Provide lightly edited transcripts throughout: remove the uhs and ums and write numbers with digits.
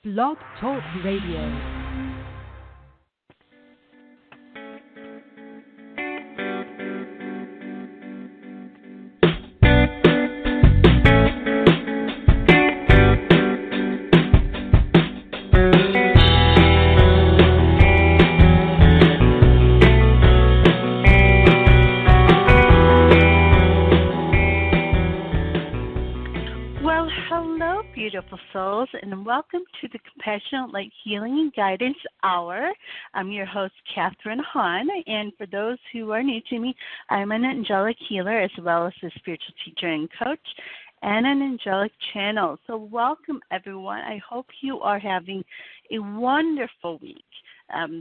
Blog Talk Radio. Beautiful souls, and welcome to the Compassionate Light Healing and Guidance Hour. I'm your host, Catherine Hahn, and for those who are new to me, I'm an angelic healer as well as a spiritual teacher and coach and an angelic channel. So welcome, everyone. I hope you are having a wonderful week.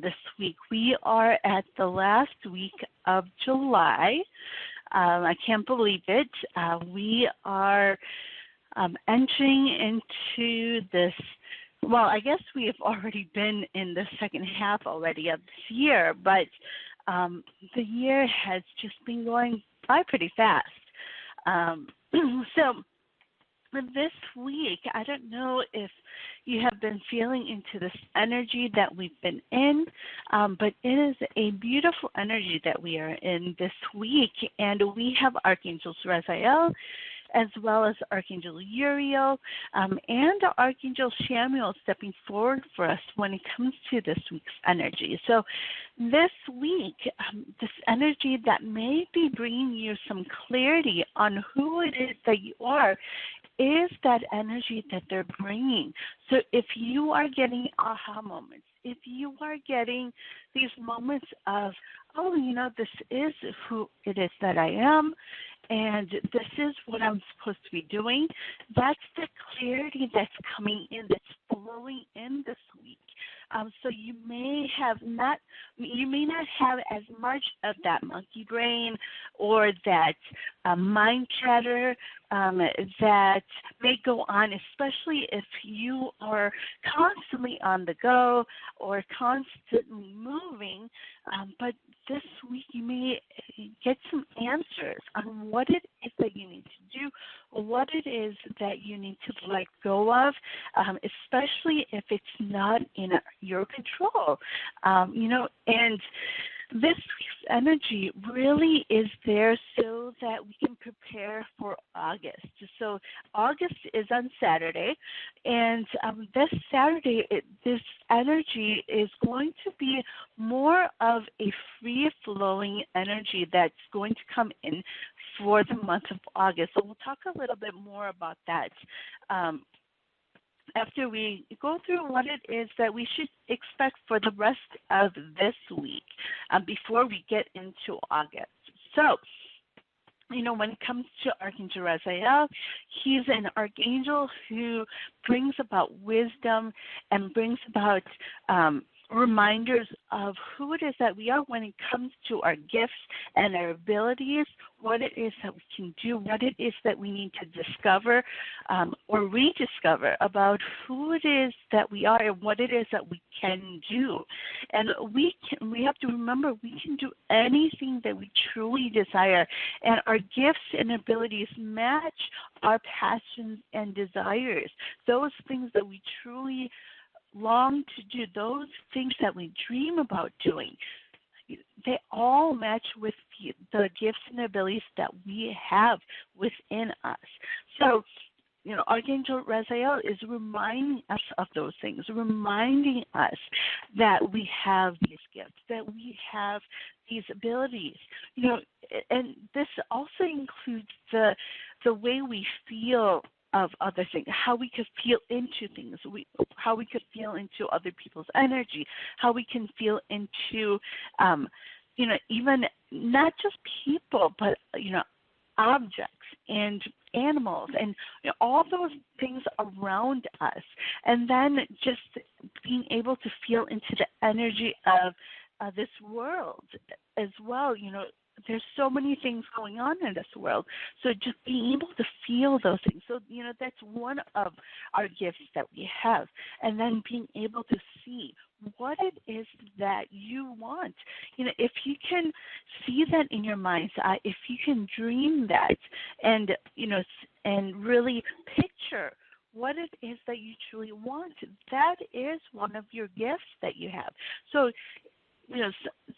This week, we are at the last week of July. I can't believe it. We are entering into this, well, I guess we have already been in the second half already of this year, but the year has just been going by pretty fast. So this week, I don't know if you have been feeling into this energy that we've been in, but it is a beautiful energy that we are in this week, and we have Archangel Raziel, as well as Archangel Uriel and Archangel Samuel stepping forward for us when it comes to this week's energy. So this week, this energy that may be bringing you some clarity on who it is that you are is that energy that they're bringing. So if you are getting aha moments, if you are getting these moments of, oh, this is who it is that I am, and this is what I'm supposed to be doing, that's the clarity that's coming in, that's flowing in this week. So you may not have as much of that monkey brain or that mind chatter that may go on, especially if you are constantly on the go or constantly moving. But this week you may get some answers on what it is that you need to do, or what it is that you need to let go of, especially if it's not in your control. And this week's energy really is there so that we can prepare for August. So August is on Saturday, and this Saturday, this energy is going to be more of a free-flowing energy that's going to come in for the month of August. So we'll talk a little bit more about that after we go through what it is that we should expect for the rest of this week before we get into August. So, when it comes to Archangel Raziel, he's an archangel who brings about wisdom and brings about reminders of who it is that we are when it comes to our gifts and our abilities, what it is that we can do, what it is that we need to discover or rediscover about who it is that we are and what it is that we can do. And we have to remember we can do anything that we truly desire, and our gifts and abilities match our passions and desires, those things that we truly long to do, those things that we dream about doing. They all match with the gifts and abilities that we have within us. So, Archangel Raziel is reminding us of those things, reminding us that we have these gifts, that we have these abilities. And this also includes the way we feel of other things, how we could feel into things, how we could feel into other people's energy, how we can feel into, even not just people, but, objects and animals and all those things around us. And then just being able to feel into the energy of this world as well. There's so many things going on in this world. So just being able to feel those things. So, that's one of our gifts that we have. And then being able to see what it is that you want. If you can see that in your mind's eye, if you can dream that and, and really picture what it is that you truly want. That is one of your gifts that you have. So,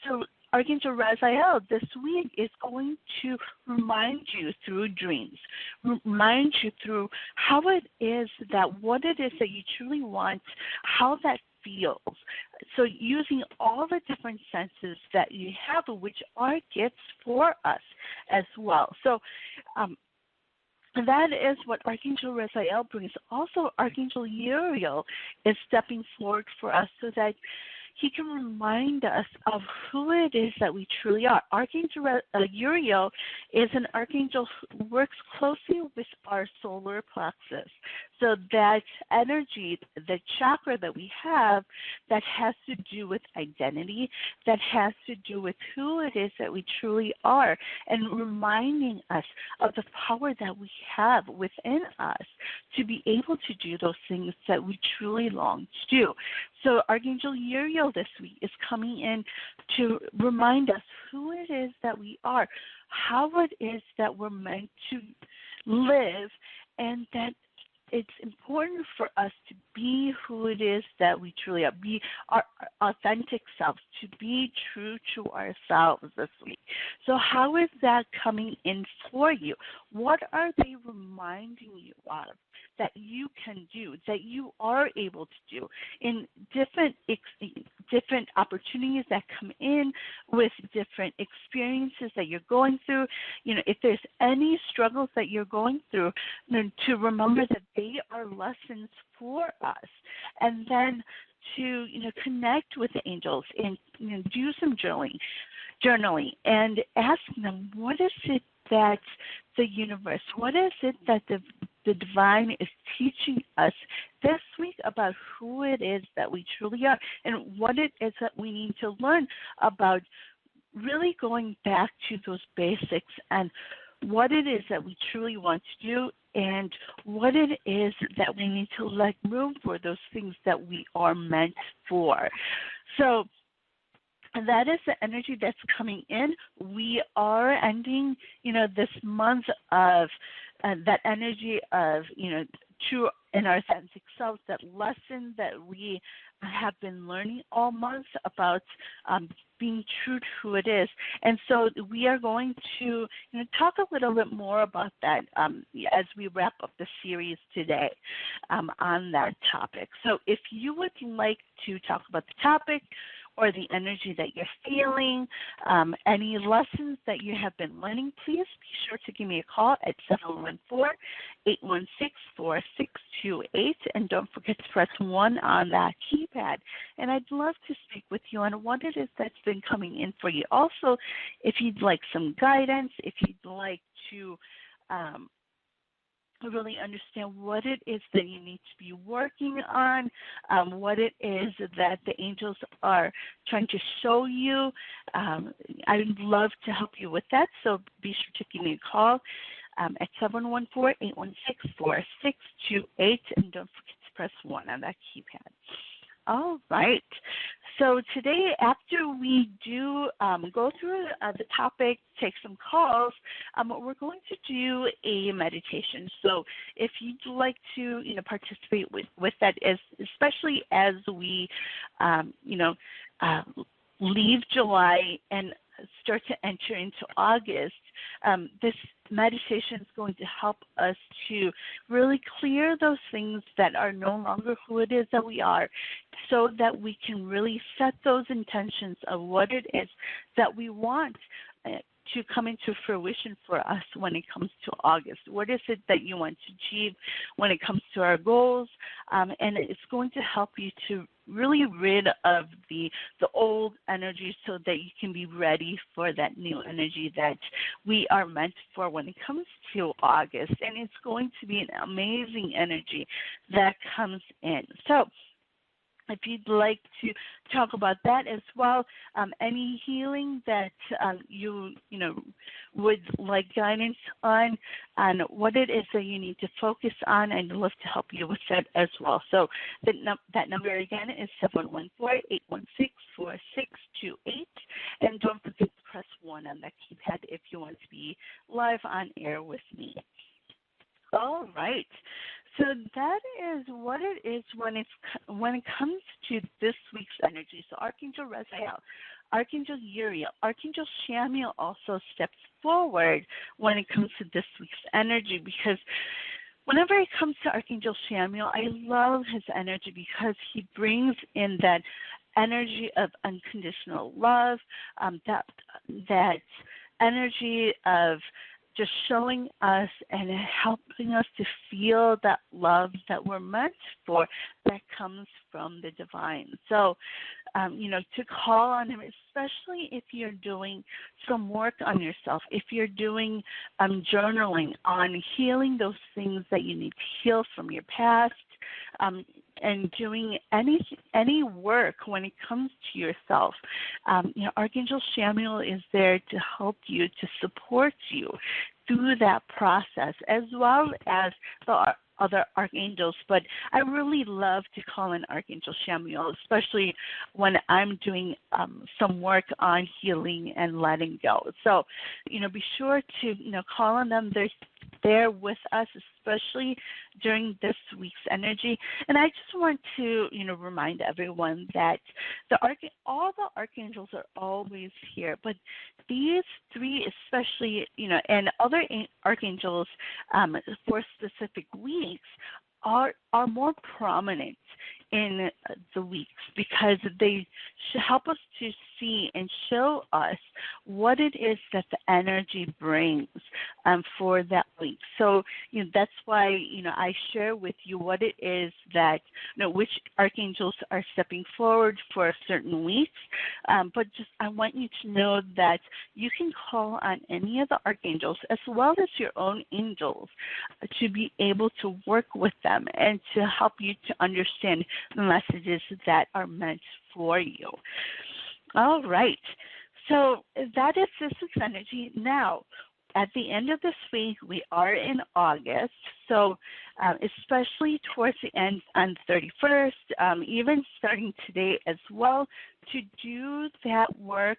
so Archangel Raziel this week is going to remind you through dreams, remind you through how it is that what it is that you truly want, how that feels. So using all the different senses that you have, which are gifts for us as well. So that is what Archangel Raziel brings. Also, Archangel Uriel is stepping forward for us so that he can remind us of who it is that we truly are. Archangel Uriel is an archangel who works closely with our solar plexus. So that energy, the chakra that we have that has to do with identity, that has to do with who it is that we truly are, and reminding us of the power that we have within us to be able to do those things that we truly long to do. So Archangel Uriel this week is coming in to remind us who it is that we are, how it is that we're meant to live, and that it's important for us to be who it is that we truly are, be our authentic selves, to be true to ourselves this week. So how is that coming in for you? What are they reminding you of that you can do, that you are able to do in different opportunities that come in with different experiences that you're going through? If there's any struggles that you're going through, to remember that they are lessons for us, and then to connect with the angels and do some journaling and ask them, what is it that the universe, what is it that the divine is teaching us this week about who it is that we truly are, and what it is that we need to learn about really going back to those basics and what it is that we truly want to do, and what it is that we need to let room for those things that we are meant for. So that is the energy that's coming in. We are ending, this month of that energy of, true and our authentic selves, that lesson that we have been learning all month about being true to who it is. And so we are going to talk a little bit more about that as we wrap up the series today on that topic. So if you would like to talk about the topic or the energy that you're feeling, any lessons that you have been learning, please be sure to give me a call at 714-816-4628, and don't forget to press 1 on that keypad. And I'd love to speak with you on what it is that's been coming in for you. Also, if you'd like some guidance, if you'd like to really understand what it is that you need to be working on, what it is that the angels are trying to show you. I'd love to help you with that, so be sure to give me a call at 714-816-4628, and don't forget to press 1 on that keypad. All right. So today, after we do go through the topic, take some calls, we're going to do a meditation. So if you'd like to, participate with that, especially as we, leave July and start to enter into August, this meditation is going to help us to really clear those things that are no longer who it is that we are, so that we can really set those intentions of what it is that we want to come into fruition for us when it comes to August. What is it that you want to achieve when it comes to our goals? And it's going to help you to really rid of the old energy so that you can be ready for that new energy that we are meant for when it comes to August. And it's going to be an amazing energy that comes in. So if you'd like to talk about that as well, any healing that you would like guidance on what it is that you need to focus on, I'd love to help you with that as well. So that number again is 714-816-4628, and don't forget to press 1 on that keypad if you want to be live on air with me. All right. So that is what it is when it comes to this week's energy. So Archangel Raziel, Archangel Uriel, Archangel Samuel also steps forward when it comes to this week's energy, because whenever it comes to Archangel Samuel, I love his energy because he brings in that energy of unconditional love, that energy of just showing us and helping us to feel that love that we're meant for, that comes from the divine. So, to call on him, especially if you're doing some work on yourself, if you're doing journaling on healing those things that you need to heal from your past, and doing any work when it comes to yourself. Archangel Samuel is there to help you, to support you through that process, as well as the other archangels. But I really love to call in Archangel Samuel, especially when I'm doing some work on healing and letting go. So, be sure to, call on them. They're there with us, especially during this week's energy. And I just want to, remind everyone that all the archangels are always here, but these three especially, and other archangels for specific weeks are more prominent in the weeks, because they should help us to see and show us what it is that the energy brings for that week. So, that's why, I share with you what it is that, which archangels are stepping forward for certain weeks. But I want you to know that you can call on any of the archangels as well as your own angels to be able to work with them and to help you to understand the messages that are meant for you. All right. So that is this week's energy. Now, at the end of this week, we are in August, so especially towards the end on 31st, even starting today as well, to do that work.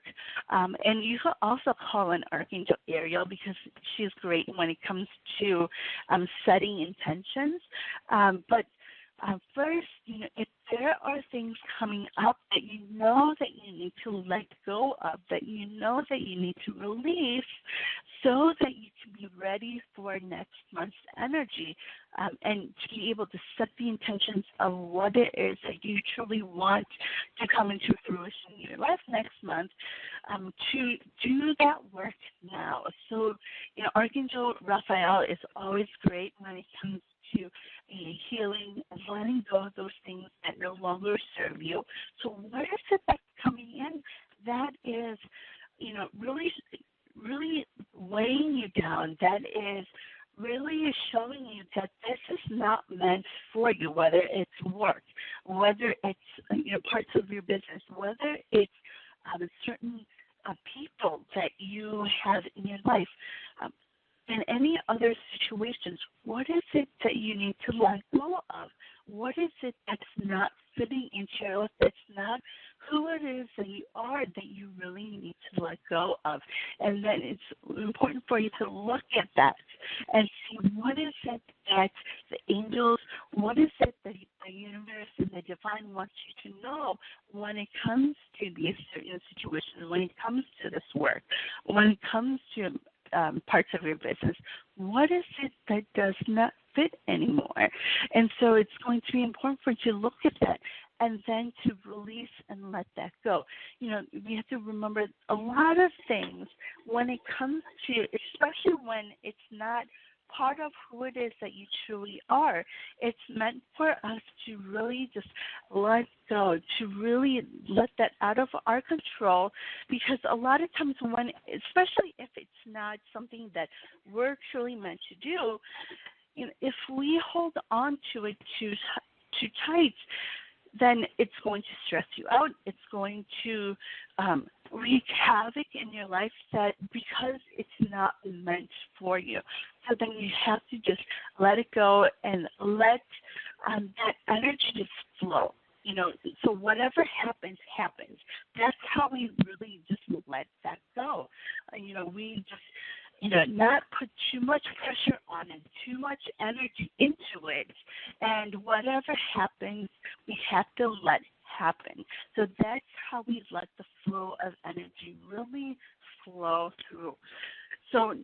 And you can also call in Archangel Uriel, because she's great when it comes to setting intentions. But first, if there are things coming up that you know that you need to let go of, that you know that you need to release, so that you can be ready for next month's energy, and to be able to set the intentions of what it is that you truly want to come into fruition in your life next month, to do that work now. So, Archangel Raphael is always great when it comes to healing and letting go of those things that no longer serve you. So what is it that's coming in that is, really weighing you down, that is really showing you that this is not meant for you, whether it's work, whether it's, parts of your business, whether it's certain people that you have in your life, in any other situations. What is it that you need to let go of? What is it that's not fitting into your life, that's not who it is that you are, that you really need to let go of? And then it's important for you to look at that and see what is it that the angels, what is it that the universe and the divine wants you to know when it comes to these certain situations, when it comes to this work, when it comes to parts of your business. What is it that does not fit anymore? And so it's going to be important for you to look at that and then to release and let that go. We have to remember a lot of things when it comes to, especially when it's not part of who it is that you truly are. It's meant for us to really just let go, to really let that out of our control, because a lot of times when, especially if it's not something that we're truly meant to do, if we hold on to it too tight, then it's going to stress you out. It's going to wreak havoc in your life, that because it's not meant for you. So then you have to just let it go and let that energy just flow. So whatever happens, happens. That's how we really just let that go. We just, not put too much pressure on it, too much energy into it. And whatever happens, we have to let happen. So that's how we let the flow of energy really flow through. So,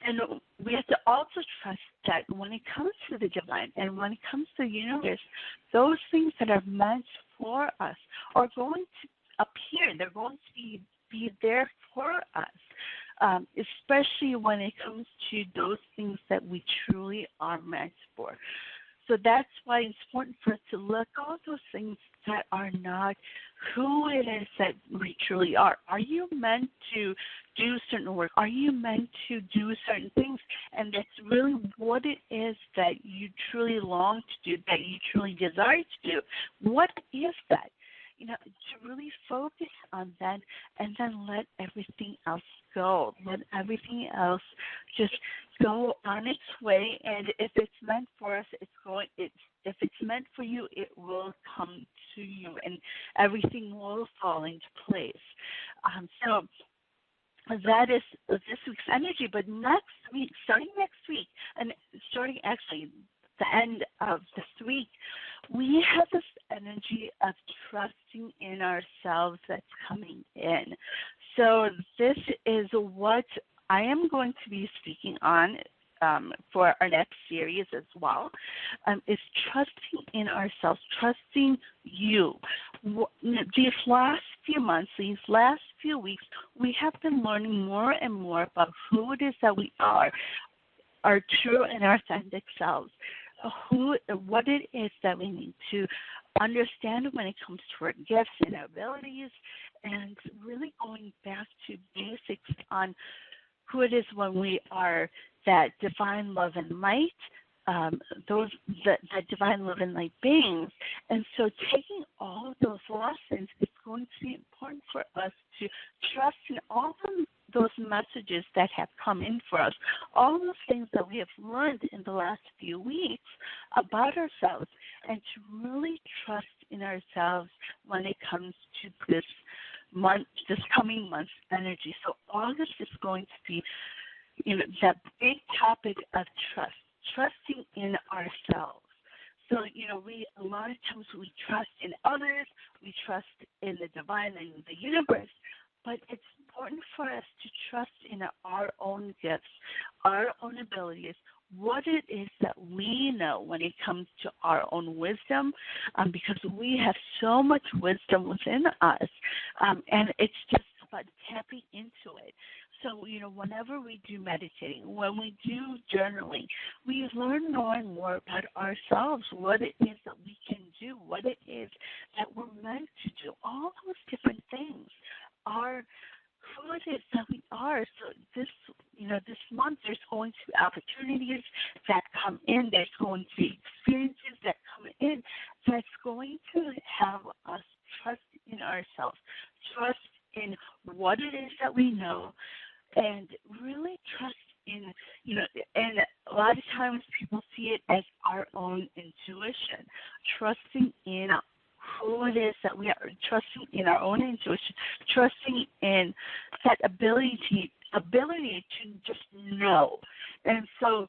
and we have to also trust that when it comes to the divine and when it comes to the universe, those things that are meant for us are going to appear. They're going to be there for us, especially when it comes to those things that we truly are meant for. So that's why it's important for us to let go of those things that are not who it is that we truly are. Are you meant to do certain work? Are you meant to do certain things? And that's really what it is that you truly long to do, that you truly desire to do. What is that? To really focus on that and then let everything else go. Let everything else just go on its way. And if it's meant for us, if it's meant for you, it will come to you and everything will fall into place. So that is this week's energy. But starting next week, and starting actually the end of this week, we have this energy of trusting in ourselves that's coming in. So this is what I am going to be speaking on for our next series as well, is trusting in ourselves, trusting you. These last few months, these last few weeks, we have been learning more and more about who it is that we are, our true and authentic selves. What it is that we need to understand when it comes to our gifts and our abilities, and really going back to basics on who it is when we are that divine love and light, that divine love and light beings. And so taking all of those lessons, it's going to be important for us to trust in all of those messages that have come in for us, all those things that we have learned in the last few weeks about ourselves, and to really trust in ourselves when it comes to this coming month's energy. So August is going to be, that big topic of trust, trusting in ourselves. So, a lot of times we trust in others, we trust in the divine and the universe, but it's important for us to trust in our own gifts, our own abilities, what it is that we know when it comes to our own wisdom, because we have so much wisdom within us, and it's just about tapping into it. So, whenever we do meditating, when we do journaling, we learn more and more about ourselves, what it is that we can do, what it is that we're meant to do. All those different things are who it is that we are. So this month there's going to be opportunities that come in. There's going to be experiences that come in that's going to have us trust in ourselves, trust in what it is that we know, and really trust in, and a lot of times people see it as our own intuition, trusting in who it is that we are, trusting in our own intuition, trusting in that ability to just know. And so,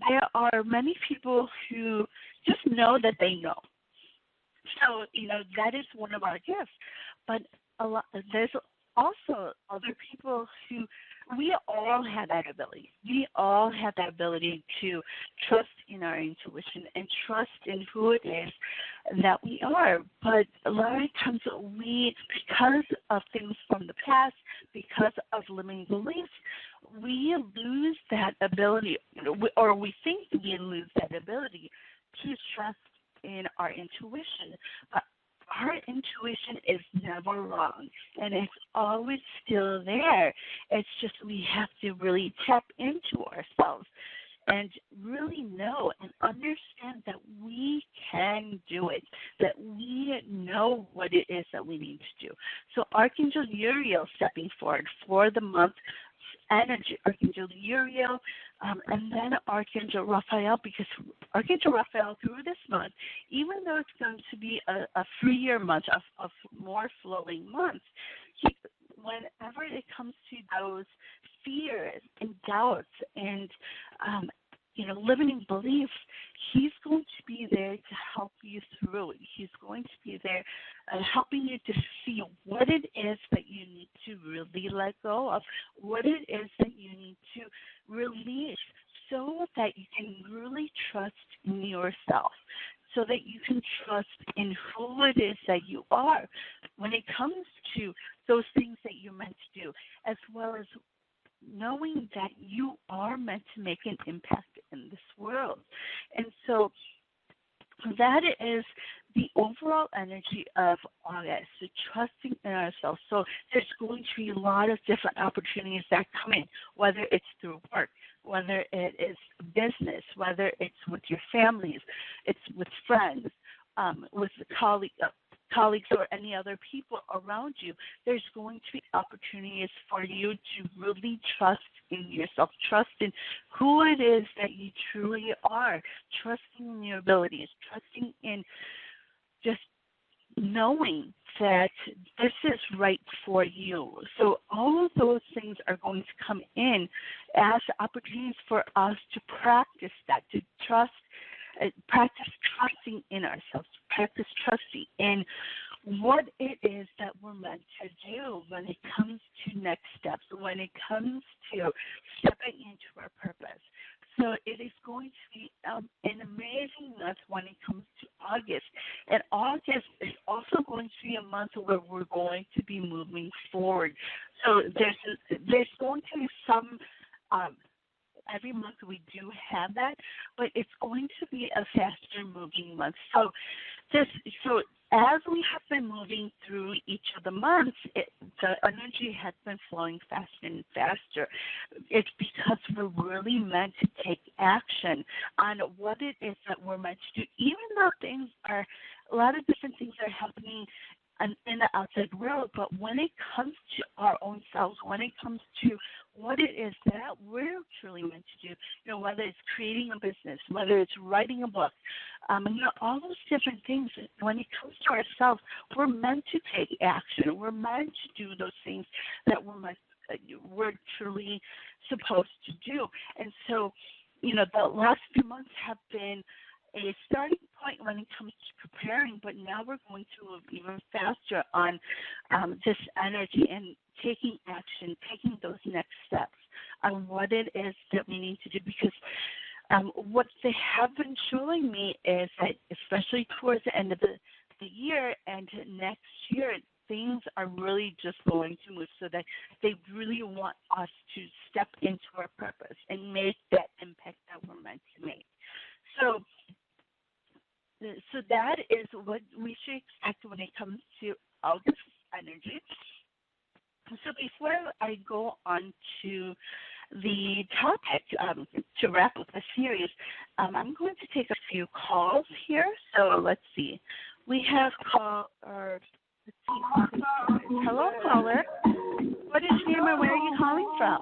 there are many people who just know that they know. So, that is one of our gifts. But there's also other people who, we all have that ability. We all have that ability to trust in our intuition and trust in who it is that we are. But a lot of times because of things from the past, because of limiting beliefs, we lose that ability, or we think we lose that ability to trust in our intuition. Our intuition is never wrong, and it's always still there. It's just we have to really tap into ourselves and really know and understand that we can do it, that we know what it is that we need to do. So Archangel Uriel stepping forward for the month energy, Archangel Uriel, and then Archangel Raphael, because Archangel Raphael through this month, even though it's going to be a freer month, a more flowing month, whenever it comes to those fears and doubts and limiting beliefs, he's going to be there to help you through it. He's going to be there helping you to see what it is that you need to really let go of, what it is that you need to release so that you can really trust in yourself, so that you can trust in who it is that you are when it comes to those things that you're meant to do, as well as knowing that you are meant to make an impact in this world. And so that is the overall energy of August, so trusting in ourselves. So there's going to be a lot of different opportunities that come in, whether it's through work, whether it is business, whether it's with your families, it's with friends, with the colleagues or any other people around you. There's going to be opportunities for you to really trust in yourself, trust in who it is that you truly are, trusting in your abilities, trusting in just knowing that this is right for you. So all of those things are going to come in as opportunities for us to practice that, to practice trusting in ourselves, practice trusting in what it is that we're meant to do when it comes to next steps, when it comes to stepping into our purpose. So it is going to be an amazing month when it comes to August. And August is also going to be a month where we're going to be moving forward. So there's going to be some every month we do have that, but it's going to be a faster moving month. So as we have been moving through each of the months, the energy has been flowing faster and faster. It's because we're really meant to take action on what it is that we're meant to do, even though a lot of different things are happening in the outside world, but when it comes to our own selves, when it comes to what it is that we're truly meant to do, whether it's creating a business, whether it's writing a book, all those different things, when it comes to ourselves, we're meant to take action. We're meant to do those things that we're truly supposed to do. And so, the last few months have been a starting point when it comes to preparing, but now we're going to move even faster on this energy and taking action, taking those next steps on what it is that we need to do. Because what they have been showing me is that, especially towards the end of the year and next year, things are really just going to move, so that they really want us to step into our purpose and make that impact that we're meant to make. So that is what we should expect when it comes to August energy. So before I go on to the topic to wrap up the series, I'm going to take a few calls here. So let's see. We have hello, caller. What is your name and where are you calling from?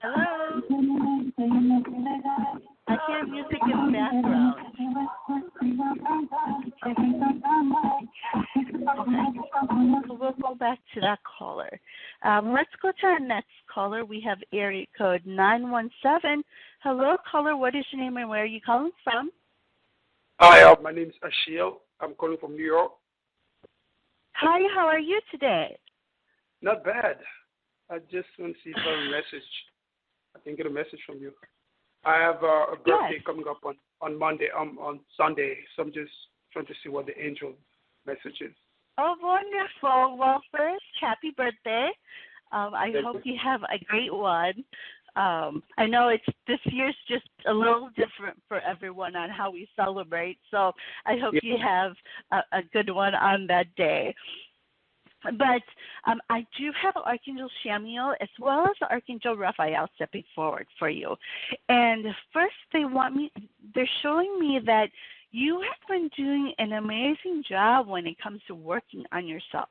Hello? I hear music in the background. So we'll go back to that caller. Let's go to our next caller. We have area code 917. Hello, caller. What is your name and where are you calling from? Hi, my name is Raziel. I'm calling from New York. Hi, how are you today? Not bad. I just want to see if I have a message. I can get a message from you. I have a birthday coming up on Monday, on Sunday, so I'm just trying to see what the angel message is. Oh, wonderful. Well, first, happy birthday. I hope you have a great one. I know this year's just a little different for everyone on how we celebrate, so I hope you have a good one on that day. But I do have Archangel Samuel as well as Archangel Raphael stepping forward for you. And first, they're showing me that you have been doing an amazing job when it comes to working on yourself.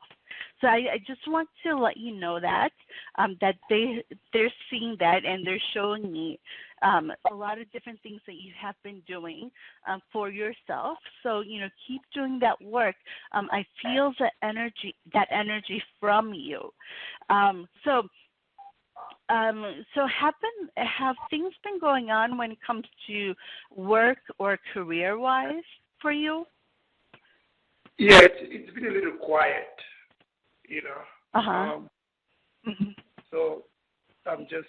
So I just want to let you know that that they're seeing that, and they're showing me a lot of different things that you have been doing for yourself. So keep doing that work. I feel that energy from you. So have things been going on when it comes to work or career wise for you? Yeah, it's been a little quiet, So I'm just,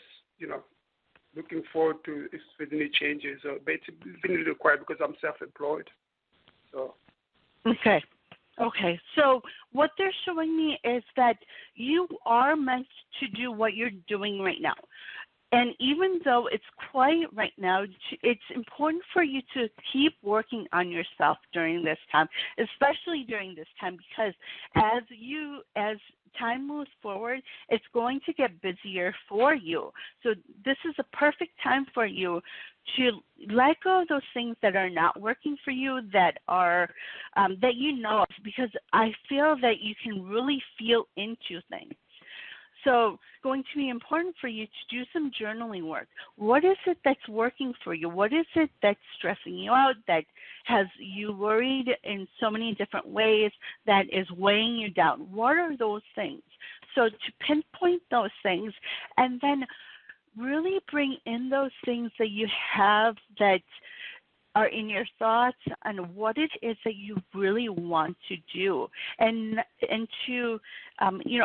looking forward to if there's any changes. But it's been a little quiet because I'm self-employed. So. Okay. So what they're showing me is that you are meant to do what you're doing right now. And even though it's quiet right now, it's important for you to keep working on yourself during this time, especially during this time, because as time moves forward, it's going to get busier for you. So this is a perfect time for you to let go of those things that are not working for you, that are that of, because I feel that you can really feel into things. So it's going to be important for you to do some journaling work. What is it that's working for you? What is it that's stressing you out, that has you worried in so many different ways, that is weighing you down? What are those things? So to pinpoint those things, and then really bring in those things that you have that are in your thoughts on what it is that you really want to do, and to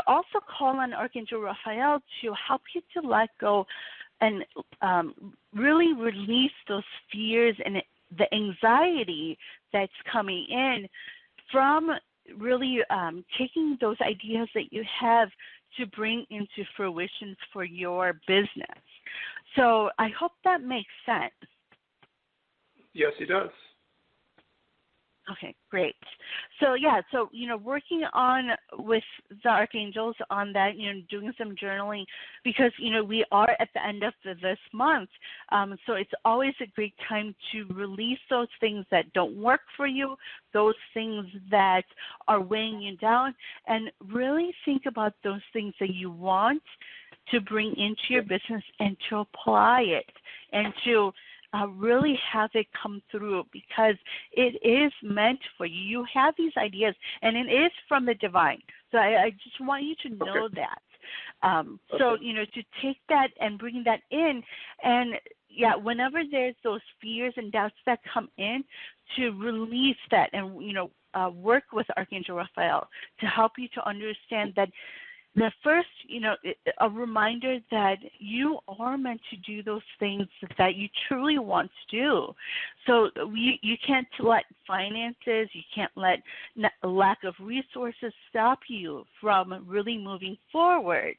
also call on Archangel Raphael to help you to let go and really release those fears and the anxiety that's coming in from really taking those ideas that you have to bring into fruition for your business. So I hope that makes sense. Yes, it does. Okay, great. So working on with the archangels on that, doing some journaling, because we are at the end of this month. So it's always a great time to release those things that don't work for you, those things that are weighing you down, and really think about those things that you want to bring into your business and to apply it and to really have it come through, because it is meant for you. You have these ideas, and it is from the divine. So I just want you to know that. So, to take that and bring that in, and whenever there's those fears and doubts that come in, to release that and, work with Archangel Raphael to help you to understand that the first, a reminder that you are meant to do those things that you truly want to do. So you can't let finances, you can't let lack of resources stop you from really moving forward.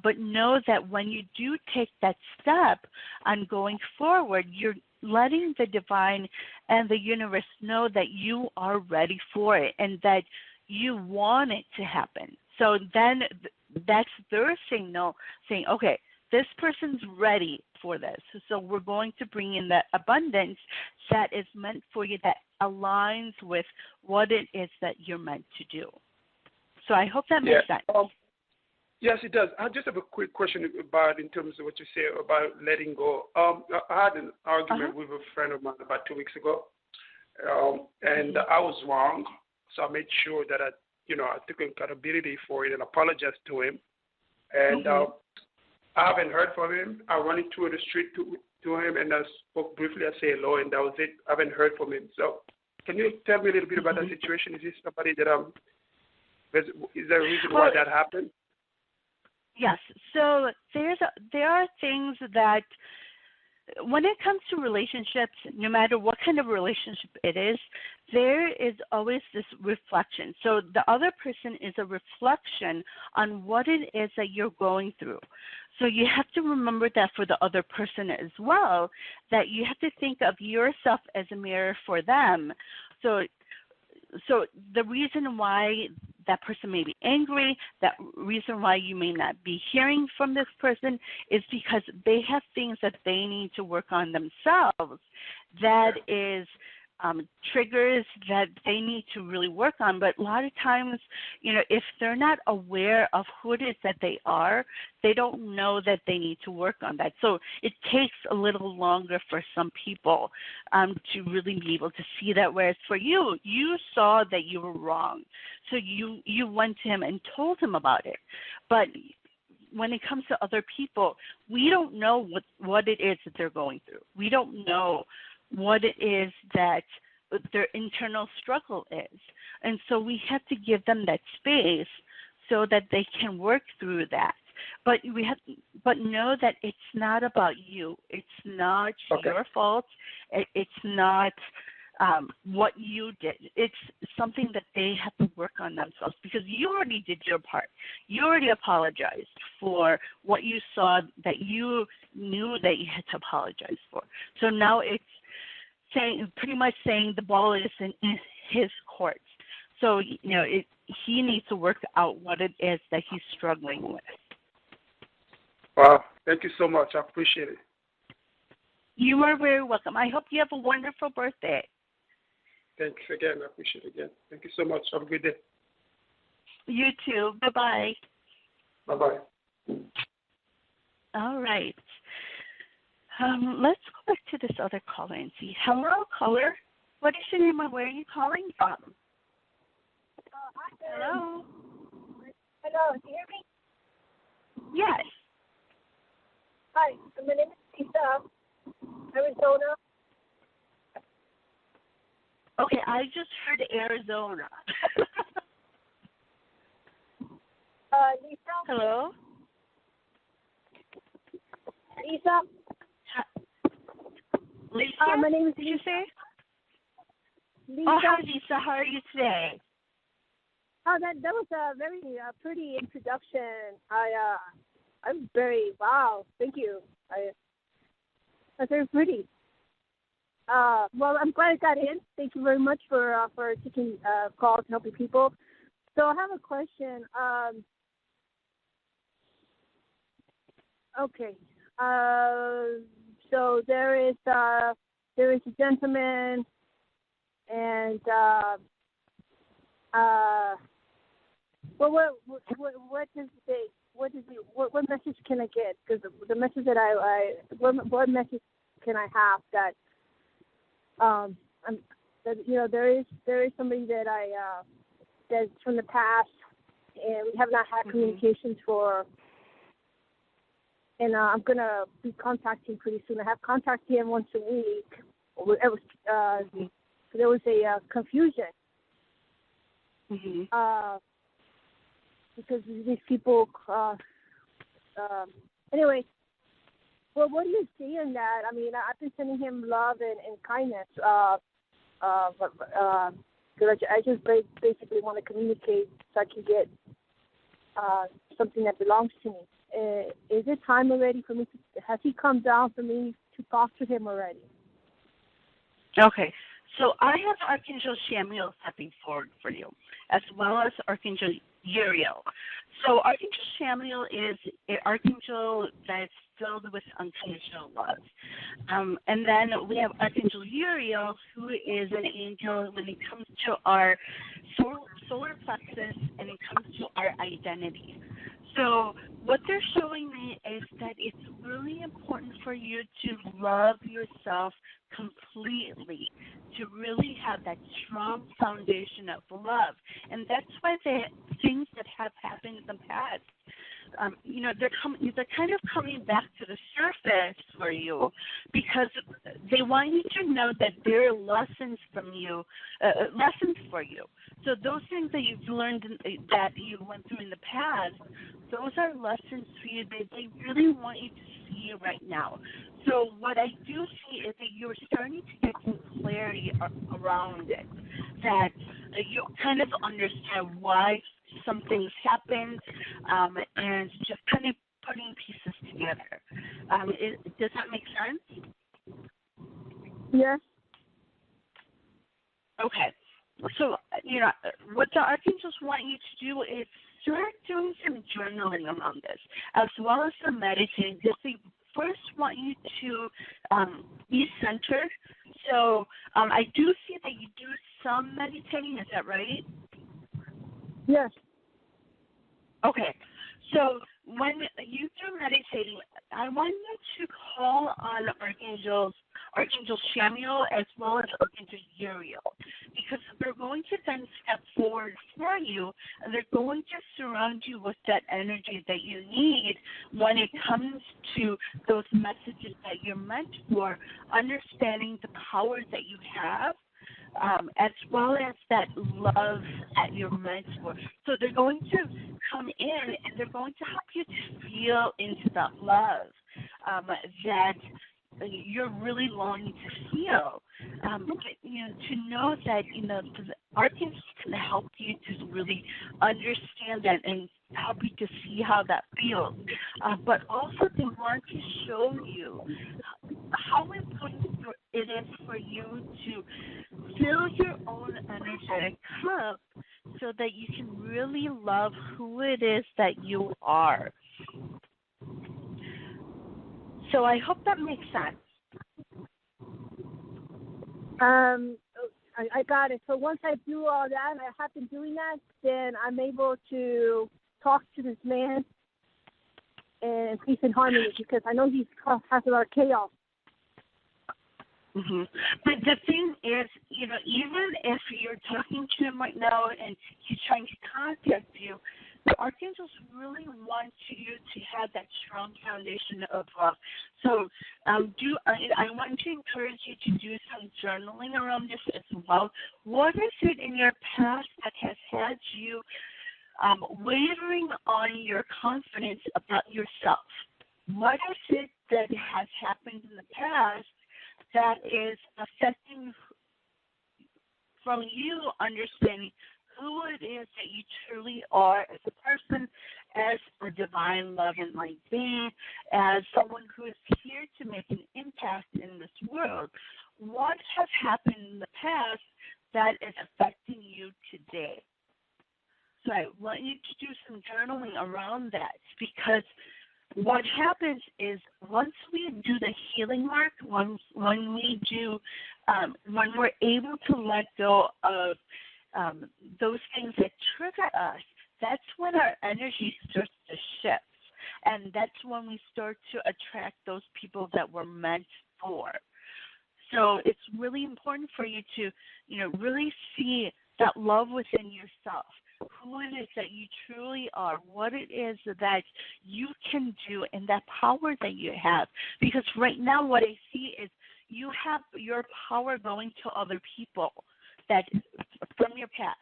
But know that when you do take that step on going forward, you're letting the divine and the universe know that you are ready for it and that you want it to happen. So then that's their signal saying, okay, this person's ready for this. So we're going to bring in that abundance that is meant for you, that aligns with what it is that you're meant to do. So I hope that makes sense. Yes, it does. I just have a quick question about, in terms of what you say about letting go. I had an argument with a friend of mine about 2 weeks ago, and I was wrong. So I made sure that I took accountability for it and apologized to him. And I haven't heard from him. I ran into the street to him, and I spoke briefly. I said hello, and that was it. I haven't heard from him. So can you tell me a little bit about that situation? Is this somebody that is there a reason why that happened? Yes. So there are things that, when it comes to relationships, no matter what kind of relationship it is, there is always this reflection. So the other person is a reflection on what it is that you're going through. So you have to remember that for the other person as well, that you have to think of yourself as a mirror for them. So the reason why that person may be angry, that reason why you may not be hearing from this person is because they have things that they need to work on themselves that is triggers that they need to really work on. But a lot of times, if they're not aware of who it is that they are, they don't know that they need to work on that. So it takes a little longer for some people to really be able to see that. Whereas for you, you saw that you were wrong. So you went to him and told him about it. But when it comes to other people, we don't know what it is that they're going through. We don't know what it is that their internal struggle is. And so we have to give them that space so that they can work through that. But know that it's not about you. It's not your fault. It's not what you did. It's something that they have to work on themselves, because you already did your part. You already apologized for what you saw that you knew that you had to apologize for. So now it's pretty much saying the ball is in his court. So, he needs to work out what it is that he's struggling with. Wow. Thank you so much. I appreciate it. You are very welcome. I hope you have a wonderful birthday. Thanks again. I appreciate it again. Thank you so much. Have a good day. You too. Bye-bye. Bye-bye. All right. Let's go back to this other caller and see. Hello, caller. What is your name and where are you calling from? Hello. Hello, do you hear me? Yes. Hi, my name is Lisa, Arizona. Okay, I just heard Arizona. Lisa? Hello? Lisa? Lisa? My name is Did you say? Lisa. Oh, hi, Lisa. How are you today? Oh, that was a very pretty introduction. I'm very, wow, thank you. That's very pretty. Well, I'm glad I got in. Thank you very much for taking calls and helping people. So I have a question. Okay. So there is a gentleman, and well, what does it say? What message can I get? Because the message that what message can I have that there is somebody that that's from the past, and we have not had communications for. And I'm going to be contacting pretty soon. I have contacted him once a week. There was a confusion. Because these people, anyway, well, what do you see in that? I mean, I've been sending him love and kindness. Because I just basically want to communicate so I can get something that belongs to me. Is it time already for me has he come down for me to talk to him already? Okay. So I have Archangel Samuel stepping forward for you, as well as Archangel Uriel. So Archangel Samuel is an archangel that's filled with unconditional love. And then we have Archangel Uriel, who is an angel when it comes to our solar plexus and it comes to our identity. So what they're showing me is that it's really important for you to love yourself completely, to really have that strong foundation of love. And that's why the things that have happened in the past, they're kind of coming back to the surface for you, because they want you to know that there are lessons from you, lessons for you. So those things that you've learned, that you went through in the past, those are lessons for you that they really want you to see right now. So what I do see is that you're starting to get some clarity around it, that you kind of understand why some things happened, and just kind of putting pieces together. Does that make sense? Yes. Okay. So, what the archangels want you to do is start doing some journaling around this, as well as some meditating, because they first want you to be centered So I do see that you do some meditating. Is that right? Yes. Okay. So when you do meditating, I want you to call on Archangel Samuel as well as Archangel Uriel, because they're going to then step forward for you, and they're going to surround you with that energy that you need when it comes to those messages that you're meant for, understanding the power that you have, as well as that love that you're meant for. So they're going to come in and they're going to help you to feel into that love that you're really longing to feel. To know that, the archangels can help you to really understand that and help you to see how that feels. But also they want to show you how important it is for you to fill your own energetic cup so that you can really love who it is that you are. So I hope that makes sense. I got it. So once I do all that, and I have been doing that, then I'm able to talk to this man in peace and harmony, because I know he has a lot of chaos. Mm-hmm. But the thing is, even if you're talking to him right now and he's trying to contact you, the archangels really want you to have that strong foundation of love. So I want to encourage you to do some journaling around this as well. What is it in your past that has had you wavering on your confidence about yourself? What is it that has happened in the past that is affecting from you understanding who it is that you truly are as a person, as a divine, love, and light being, as someone who is here to make an impact in this world? What has happened in the past that is affecting you today? So I want you to do some journaling around that, because what happens is once we do the healing work, when we're able to let go of those things that trigger us, that's when our energy starts to shift, and that's when we start to attract those people that we're meant for. So it's really important for you to, really see that love within yourself, who it is that you truly are, what it is that you can do, and that power that you have. Because right now what I see is you have your power going to other people that from your past,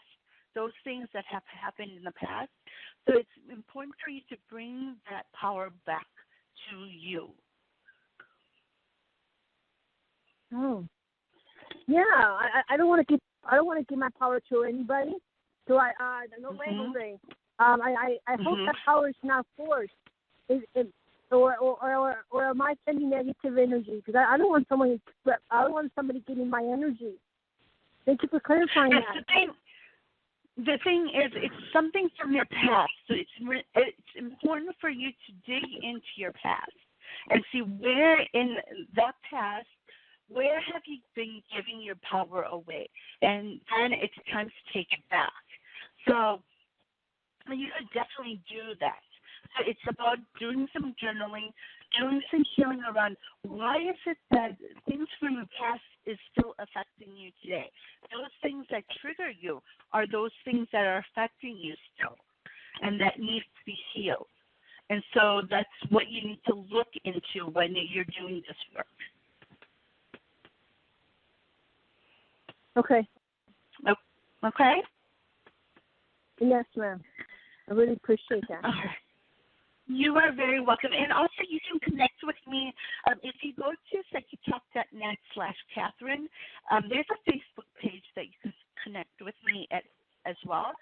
those things that have happened in the past. So it's important for you to bring that power back to you. Oh, yeah. I don't want to give my power to anybody. So no wavering. I hope that power is not forced. Or am I sending negative energy? Because I don't want somebody getting my energy. Thank you for clarifying that. The thing is, it's something from your past. So it's important for you to dig into your past and see where in that past, where have you been giving your power away? And then it's time to take it back. So you could definitely do that. So it's about doing some journaling, doing some healing around why is it that things from the past is still affecting you today. Those things that trigger you are those things that are affecting you still, and that needs to be healed. And so that's what you need to look into when you're doing this work. Okay. Okay? Yes, ma'am. I really appreciate that. Okay. You are very welcome. And also you can connect with me. If you go to psychitalk.net/Catharine, there's a Facebook page that you can connect with me at as well.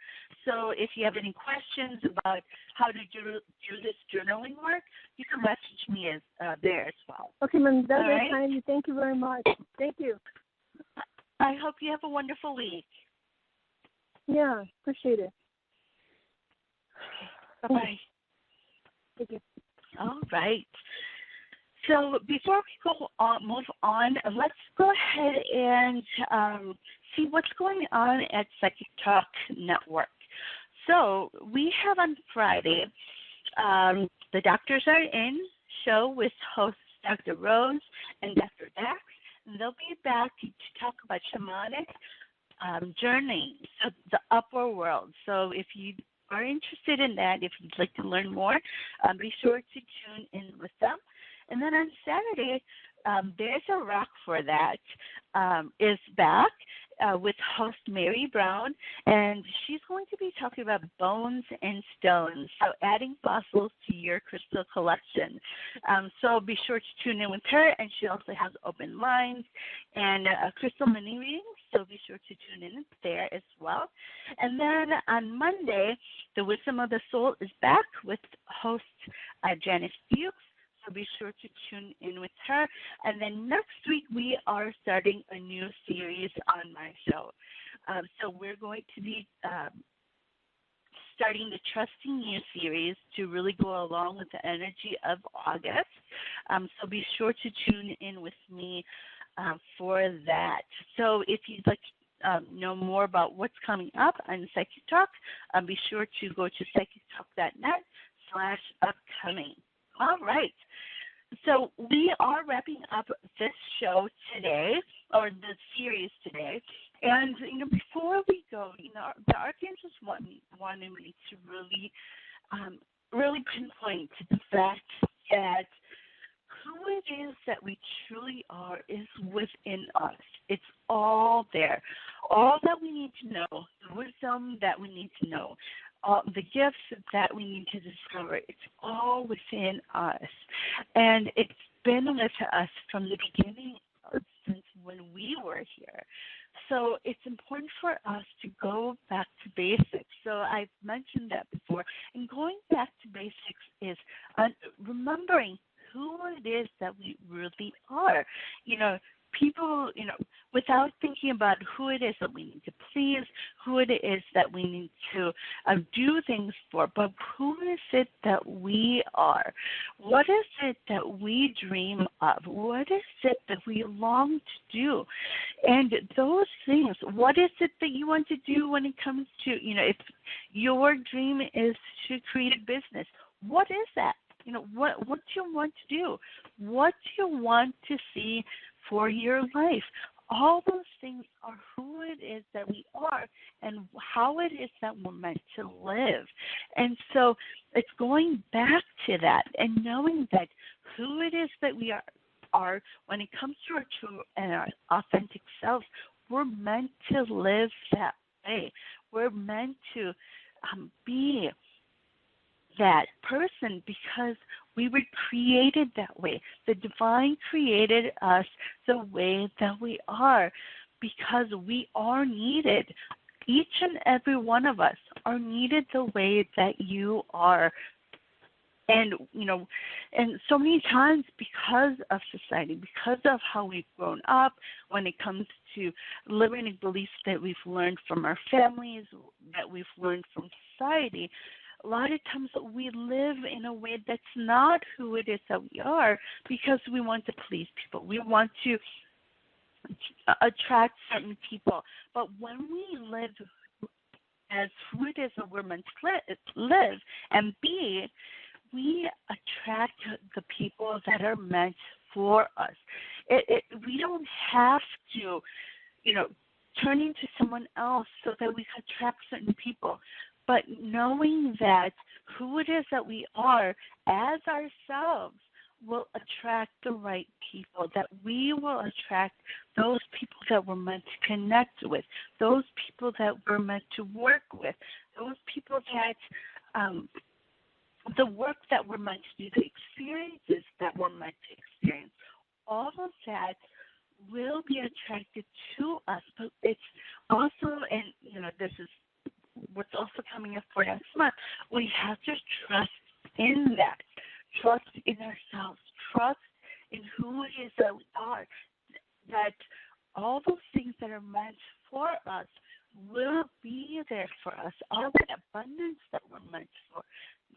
So if you have any questions about how to do this journaling work, you can message me there as well. Okay, ma'am. That's very right? kind of you. Thank you very much. Thank you. I hope you have a wonderful week. Yeah, appreciate it. Bye-bye. Thank you. All right. So before we move on, let's go ahead and see what's going on at Psychic Talk Network. So we have on Friday, the Doctors Are In show with hosts Dr. Rose and Dr. Dax. And they'll be back to talk about shamanic journey, so the upper world. So if you are interested in that, if you'd like to learn more, be sure to tune in with them. And then on Saturday, There's a Rock for That is back with host Mary Brown, and she's going to be talking about bones and stones, so adding fossils to your crystal collection. So be sure to tune in with her, and she also has open lines and crystal mini readings, so be sure to tune in there as well. And then on Monday, the Wisdom of the Soul is back with host Janice Fuchs. So be sure to tune in with her. And then next week, we are starting a new series on my show. So we're going to be starting the Trusting You series to really go along with the energy of August. So be sure to tune in with me for that. So if you'd like to know more about what's coming up on Psychic Talk, be sure to go to psychictalk.net/upcoming. All right. So we are wrapping up this show today, or the series today. And, before we go, the Archangels wanted me to really pinpoint the fact that who it is that we truly are is within us. It's all there. All that we need to know, the wisdom that we need to know, the gifts that we need to discover, it's all within us. And it's been with us from the beginning, since when we were here. So it's important for us to go back to basics. So I've mentioned that before. And going back to basics is remembering who it is that we really are. People, without thinking about who it is that we need to please, who it is that we need to do things for, but who is it that we are? What is it that we dream of? What is it that we long to do? And those things, what is it that you want to do when it comes to, if your dream is to create a business, what is that? What do you want to do? What do you want to see for your life? All those things are who it is that we are and how it is that we're meant to live. And so it's going back to that and knowing that who it is that we are when it comes to our true and our authentic selves, we're meant to live that way. We're meant to be that person because we were created that way. The divine created us the way that we are because we are needed. Each and every one of us are needed the way that you are. And, and so many times because of society, because of how we've grown up, when it comes to limiting beliefs that we've learned from our families, that we've learned from society, a lot of times we live in a way that's not who it is that we are because we want to please people. We want to attract certain people. But when we live as who it is that we're meant to live and be, we attract the people that are meant for us. We don't have to, turn into someone else so that we can attract certain people. But knowing that who it is that we are as ourselves will attract the right people, that we will attract those people that we're meant to connect with, those people that we're meant to work with, those people that the work that we're meant to do, the experiences that we're meant to experience, all of that will be attracted to us. But it's also, and this is what's also coming up for next month, we have to trust in that, trust in ourselves, trust in who it is that we are, that all those things that are meant for us will be there for us. All that abundance that we're meant for,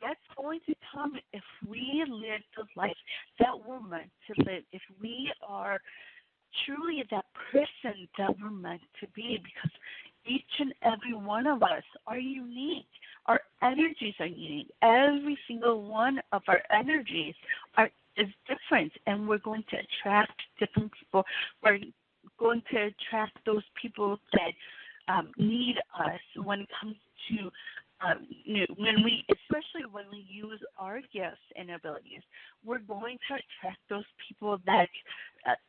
that's going to come if we live the life that we're meant to live, if we are truly that person that we're meant to be, because each and every one of us are unique. Our energies are unique. Every single one of our energies is different, and we're going to attract different people. We're going to attract those people that need us when it comes to especially when we use our gifts and abilities. We're going to attract those people that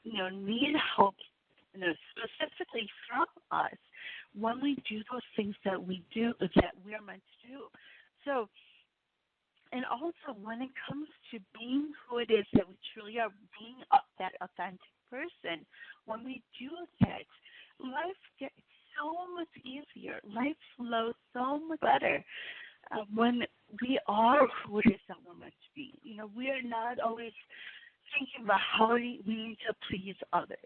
need help, specifically from us, when we do those things that we are meant to do. So, and also when it comes to being who it is that we truly are, being that authentic person, when we do that, life gets so much easier. Life flows so much better when we are who it is that we're meant to be. We are not always thinking about how we need to please others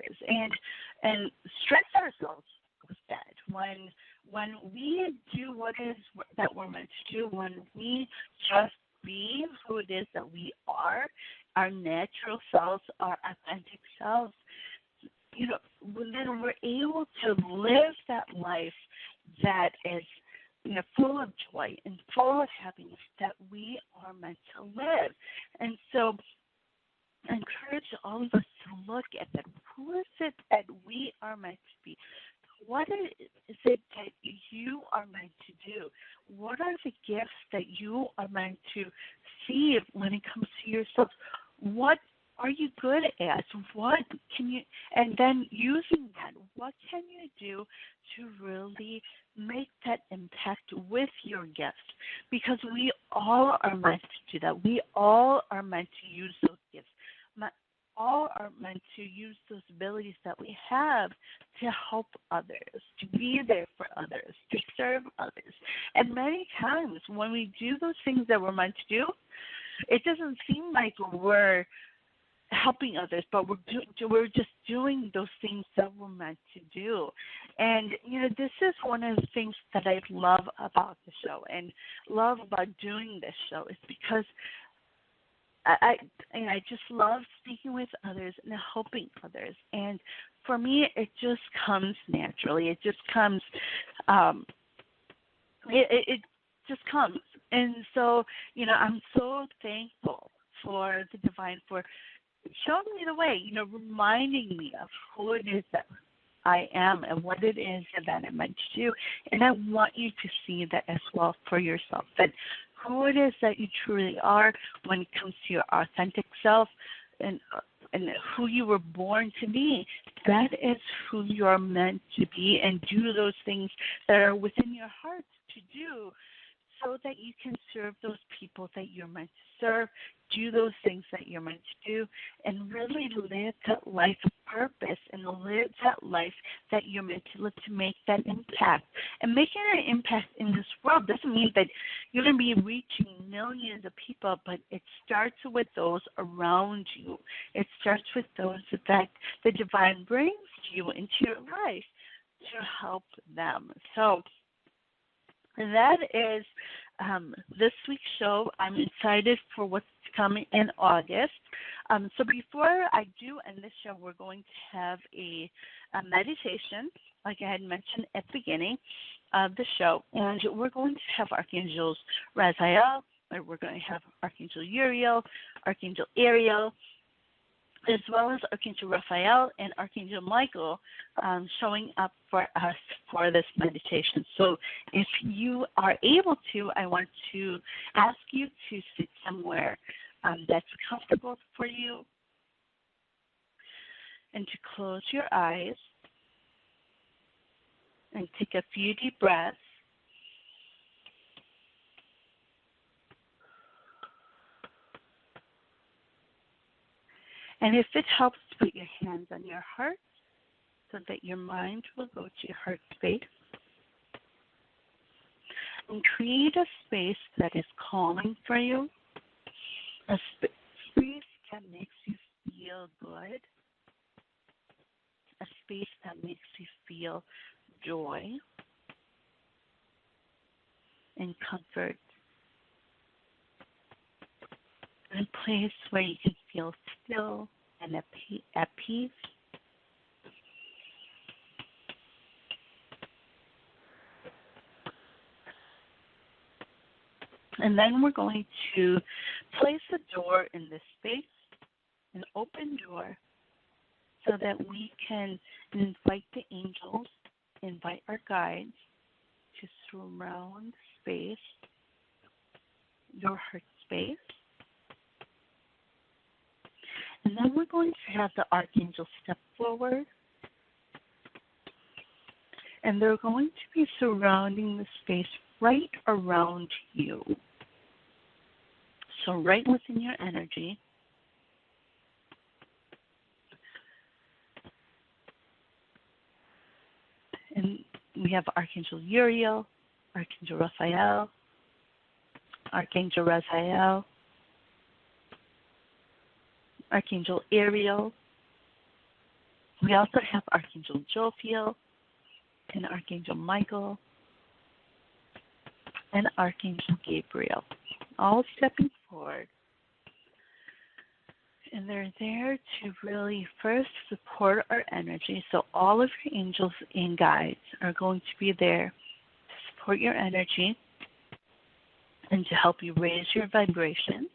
and stress ourselves with that. When we do what it is that we're meant to do, when we just be who it is that we are, our natural selves, our authentic selves, then we're able to live that life that is full of joy and full of happiness that we are meant to live. And so I encourage all of us to look at that. Who is it that we are meant to be? What is it that you are meant to do? What are the gifts that you are meant to see when it comes to yourself? What are you good at? What can you, and then using that, what can you do to really make that impact with your gift? Because we all are meant to do that. We all are meant to use those gifts. All are meant to use those abilities that we have to help others, to be there for others, to serve others. And many times when we do those things that we're meant to do, it doesn't seem like we're helping others, but we're just doing those things that we're meant to do. And this is one of the things that I love about the show and love about doing this show, is because I just love speaking with others and helping others. And for me, it just comes naturally. It just comes. It just comes. And so I'm so thankful for the divine for showing me the way, reminding me of who it is that I am and what it is that I'm meant to do. And I want you to see that as well for yourself, that who it is that you truly are when it comes to your authentic self and who you were born to be. That is who you are meant to be, and do those things that are within your heart to do, so that you can serve those people that you're meant to serve, do those things that you're meant to do, and really live that life of purpose and live that life that you're meant to live, to make that impact. And making an impact in this world doesn't mean that you're going to be reaching millions of people, but it starts with those around you. It starts with those that the divine brings to you into your life to help them. So that is this week's show. I'm excited for what's coming in August. So before I do end the show, we're going to have a meditation, like I had mentioned at the beginning of the show. And we're going to have Archangels Raziel, we're going to have Archangel Uriel, Archangel Uriel, as well as Archangel Raphael and Archangel Michael showing up for us for this meditation. So if you are able to, I want to ask you to sit somewhere that's comfortable for you and to close your eyes and take a few deep breaths. And if it helps, put your hands on your heart so that your mind will go to your heart space. And create a space that is calming for you, a space that makes you feel good, a space that makes you feel joy, and comfort, in a place where you can feel still and at peace. And then we're going to place a door in this space, an open door, so that we can invite the angels, invite our guides to surround space, your heart space. And then we're going to have the archangel step forward, and they're going to be surrounding the space right around you. So right within your energy. And we have Archangel Uriel, Archangel Raphael, Archangel Raziel, Archangel Uriel. We also have Archangel Raphael and Archangel Michael and Archangel Gabriel, all stepping forward. And they're there to really first support our energy. So all of your angels and guides are going to be there to support your energy and to help you raise your vibration,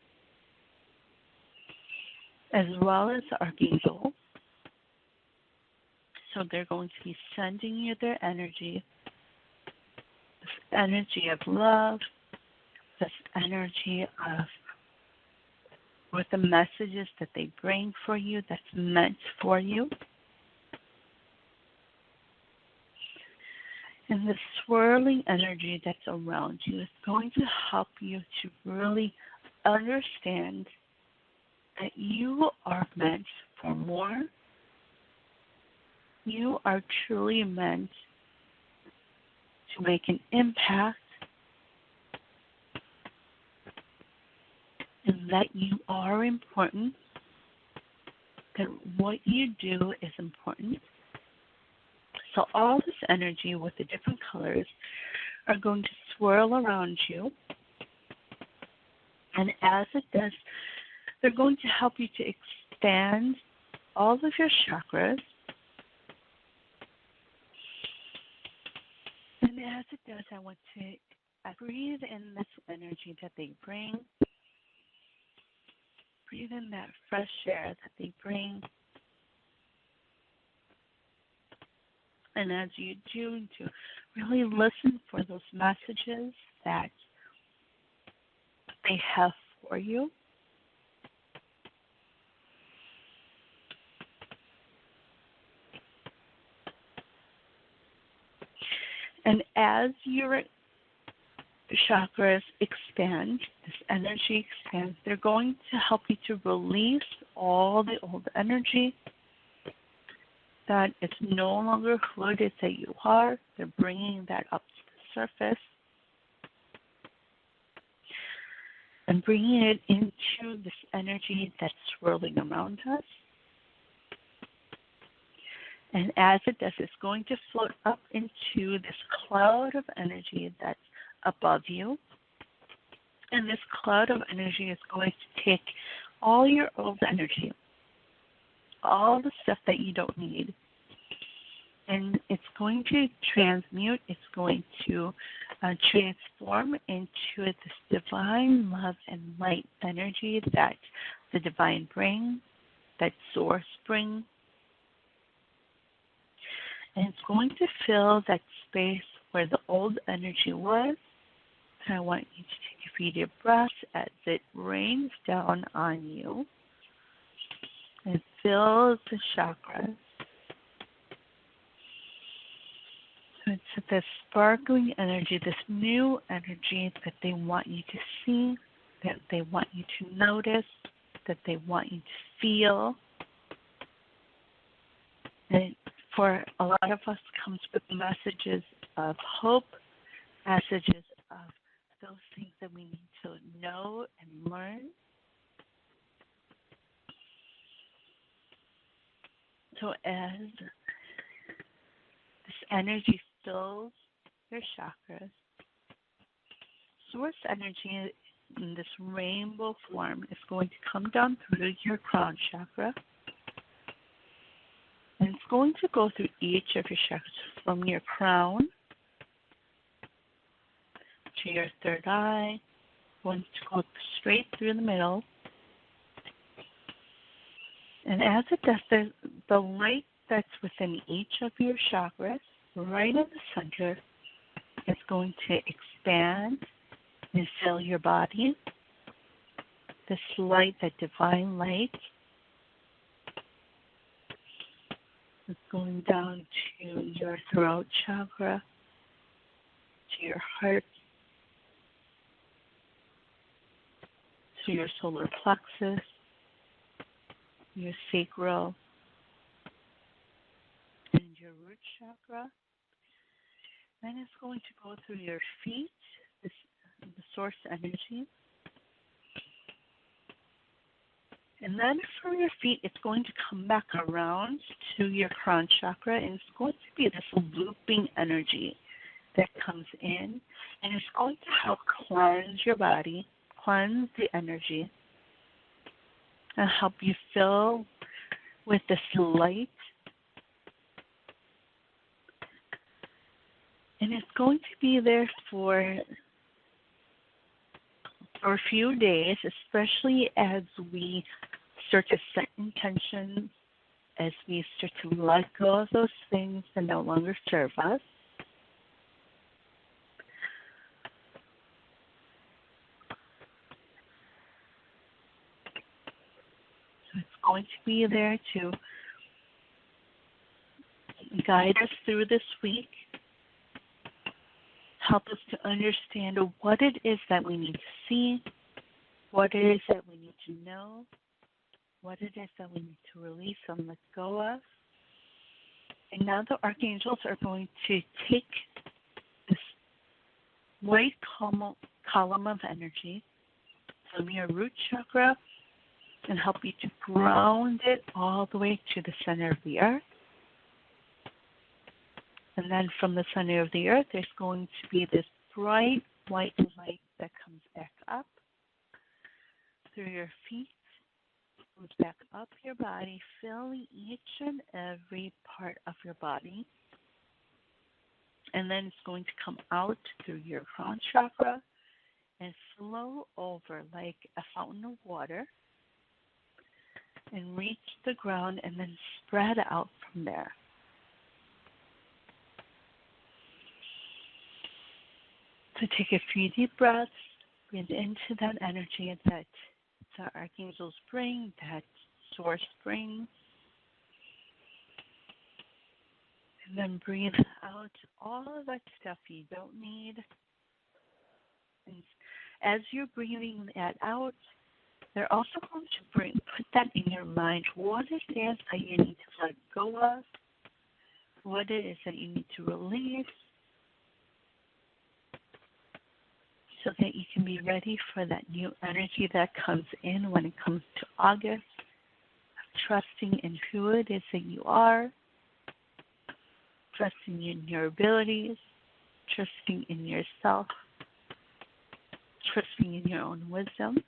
as well as the archangels. So they're going to be sending you their energy, this energy of love, this energy of with the messages that they bring for you that's meant for you. And the swirling energy that's around you is going to help you to really understand that you are meant for more. You are truly meant to make an impact, and that you are important, that what you do is important. So all this energy with the different colors are going to swirl around you, and as it does, they're going to help you to expand all of your chakras. And as it does, I want to breathe in this energy that they bring. Breathe in that fresh air that they bring. And as you do, to really listen for those messages that they have for you. And as your chakras expand, this energy expands, they're going to help you to release all the old energy that it's no longer who it is that you are. They're bringing that up to the surface and bringing it into this energy that's swirling around us. And as it does, it's going to float up into this cloud of energy that's above you. And this cloud of energy is going to take all your old energy, all the stuff that you don't need, and it's going to transmute, it's going to transform into this divine love and light energy that the divine brings, that source brings. And it's going to fill that space where the old energy was. And I want you to take a few deep breaths as it rains down on you and fills the chakras. So it's this sparkling energy, this new energy that they want you to see, that they want you to notice, that they want you to feel. And for a lot of us comes with messages of hope, messages of those things that we need to know and learn. So as this energy fills your chakras, source energy in this rainbow form is going to come down through your crown chakra. And it's going to go through each of your chakras from your crown to your third eye, going to go straight through the middle. And as it does, the light that's within each of your chakras, right in the center, is going to expand and fill your body. This light, that divine light, is going down to your throat chakra, to your heart, to your solar plexus, your sacral, and your root chakra. Then it's going to go through your feet, the source energy. And then from your feet, it's going to come back around to your crown chakra, and it's going to be this looping energy that comes in, and it's going to help cleanse your body, cleanse the energy, and help you fill with this light. And it's going to be there for a few days, especially as we start to set intentions, as we start to let go of those things that no longer serve us. So it's going to be there to guide us through this week, help us to understand what it is that we need to see, what it is that we need to know, what it is that we need to release and let go of. And now the archangels are going to take this white column of energy from your root chakra and help you to ground it all the way to the center of the earth. And then from the center of the earth, there's going to be this bright white light that comes back up through your feet, goes back up your body, filling each and every part of your body. And then it's going to come out through your crown chakra and flow over like a fountain of water and reach the ground and then spread out from there. So take a few deep breaths, breathe into that energy that the archangels bring, that source brings. And then breathe out all of that stuff you don't need. And as you're breathing that out, they're also going to put that in your mind, what it is that you need to let go of, what it is that you need to release, so that you can be ready for that new energy that comes in when it comes to August, trusting in who it is that you are, trusting in your abilities, trusting in yourself, trusting in your own wisdom.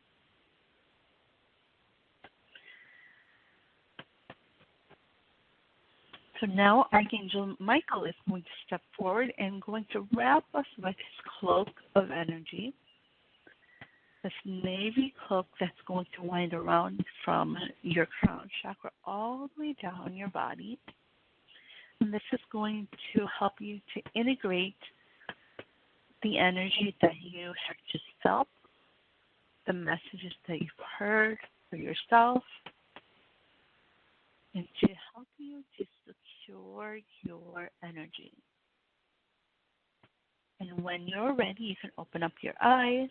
So now Archangel Michael is going to step forward and going to wrap us with his cloak of energy, this navy cloak that's going to wind around from your crown chakra all the way down your body. And this is going to help you to integrate the energy that you have just felt, the messages that you've heard for yourself, and to help you to secure your energy. And when you're ready, you can open up your eyes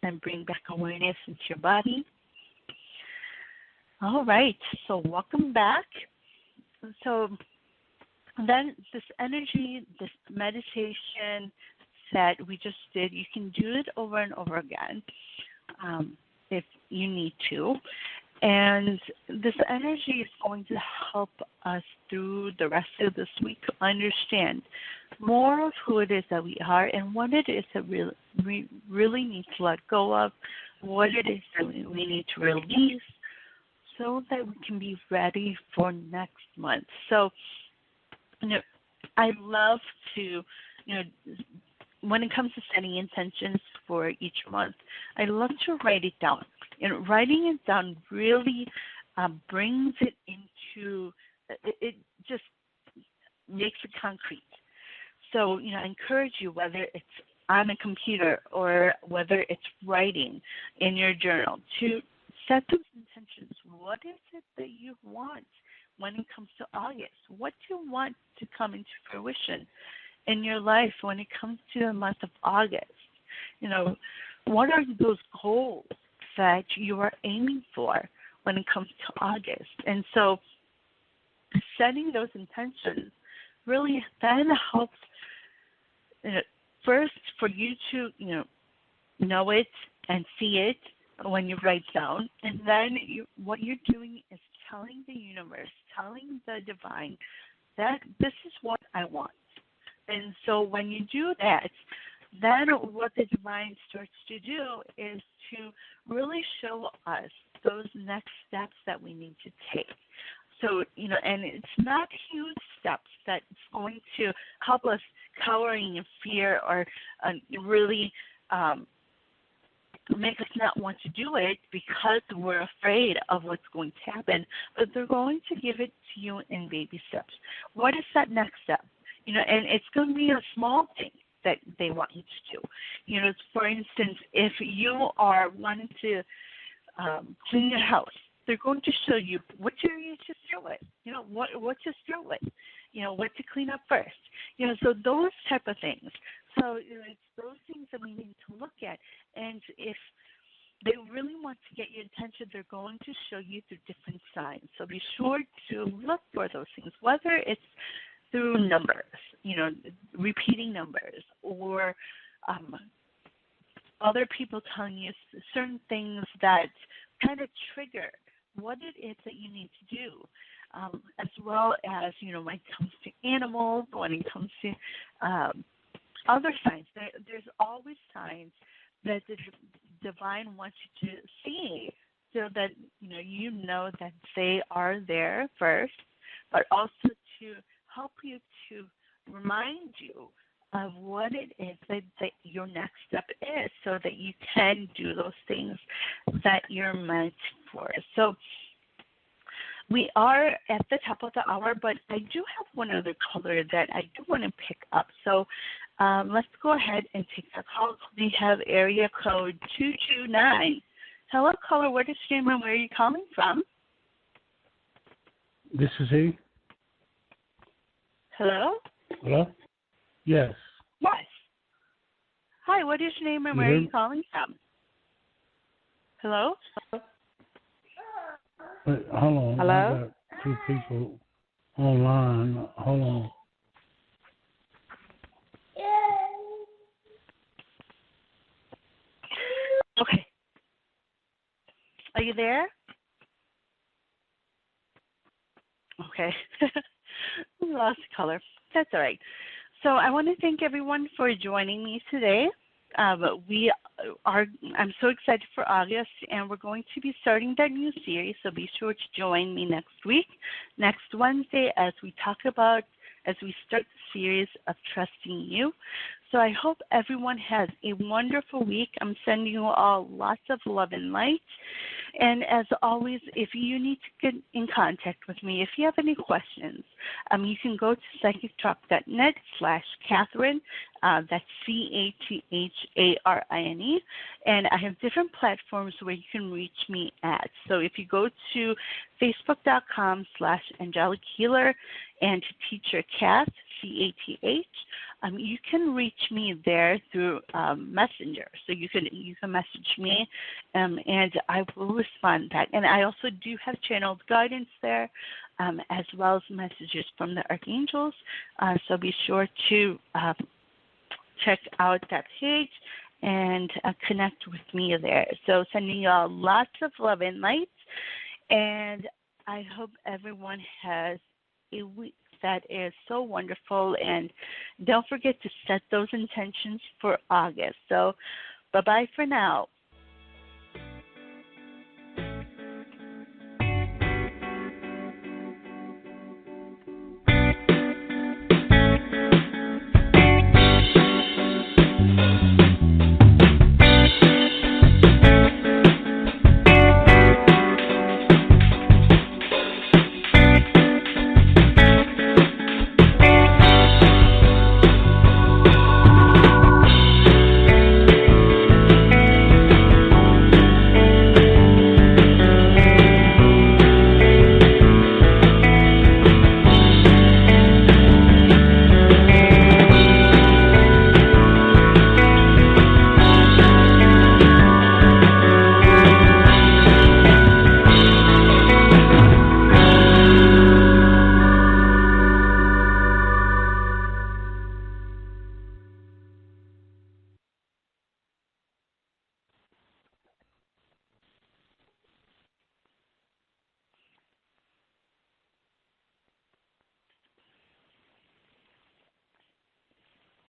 and bring back awareness into your body. All right, so welcome back. So then this energy, this meditation that we just did, you can do it over and over again if you need to. And this energy is going to help us through the rest of this week to understand more of who it is that we are and what it is that we really need to let go of, what it is that we need to release so that we can be ready for next month. So, I love to, when it comes to setting intentions for each month, I love to write it down. And writing it down really brings it into, it just makes it concrete. So, I encourage you, whether it's on a computer or whether it's writing in your journal, to set those intentions. What is it that you want when it comes to August? What do you want to come into fruition in your life when it comes to the month of August? What are those goals that you are aiming for when it comes to August? And so setting those intentions really then helps first for you to, know it and see it when you write down. And then what you're doing is telling the universe, telling the divine that this is what I want. And so when you do that, then what the divine starts to do is to really show us those next steps that we need to take. So, and it's not huge steps that's going to help us cowering in fear or really make us not want to do it because we're afraid of what's going to happen, but they're going to give it to you in baby steps. What is that next step? And it's going to be a small thing that they want you to do. For instance, if you are wanting to clean your house, they're going to show you which areas to start with, what to start with, what to clean up first, so those type of things. So it's those things that we need to look at. And if they really want to get your attention, they're going to show you through different signs. So be sure to look for those things, whether it's through numbers, repeating numbers, or other people telling you certain things that kind of trigger what it is that you need to do, as well as, when it comes to animals, when it comes to other signs. There's always signs that the divine wants you to see so that, you know that they are there first, but also to help you to remind you of what it is that your next step is so that you can do those things that you're meant for. So we are at the top of the hour, but I do have one other caller that I do want to pick up. So let's go ahead and take that call. We have area code 229. Hello, caller. What is your name and where are you calling from? This is he. Hello? Hello? Yes. Yes. Hi, what is your name and where are you calling from? Hello? Wait, hold on. Hello? I got two people online. Hold on. Okay. Are you there? Okay. We lost color. That's all right. So I want to thank everyone for joining me today. I'm so excited for August, and we're going to be starting that new series, so be sure to join me next week, next Wednesday, as we start the series of Trusting You. So I hope everyone has a wonderful week. I'm sending you all lots of love and light. And as always, if you need to get in contact with me, if you have any questions, you can go to psychictalk.net/Catharine. That's CATHARINE. And I have different platforms where you can reach me at. So if you go to facebook.com/Angelic Healer and to Teacher Cath, CATH, you can reach me there through Messenger. So you can message me, and I will respond back. And I also do have channeled guidance there, as well as messages from the archangels. So be sure to check out that page and connect with me there. So sending you all lots of love and light. And I hope everyone has a week that is so wonderful. And don't forget to set those intentions for August. So bye-bye for now.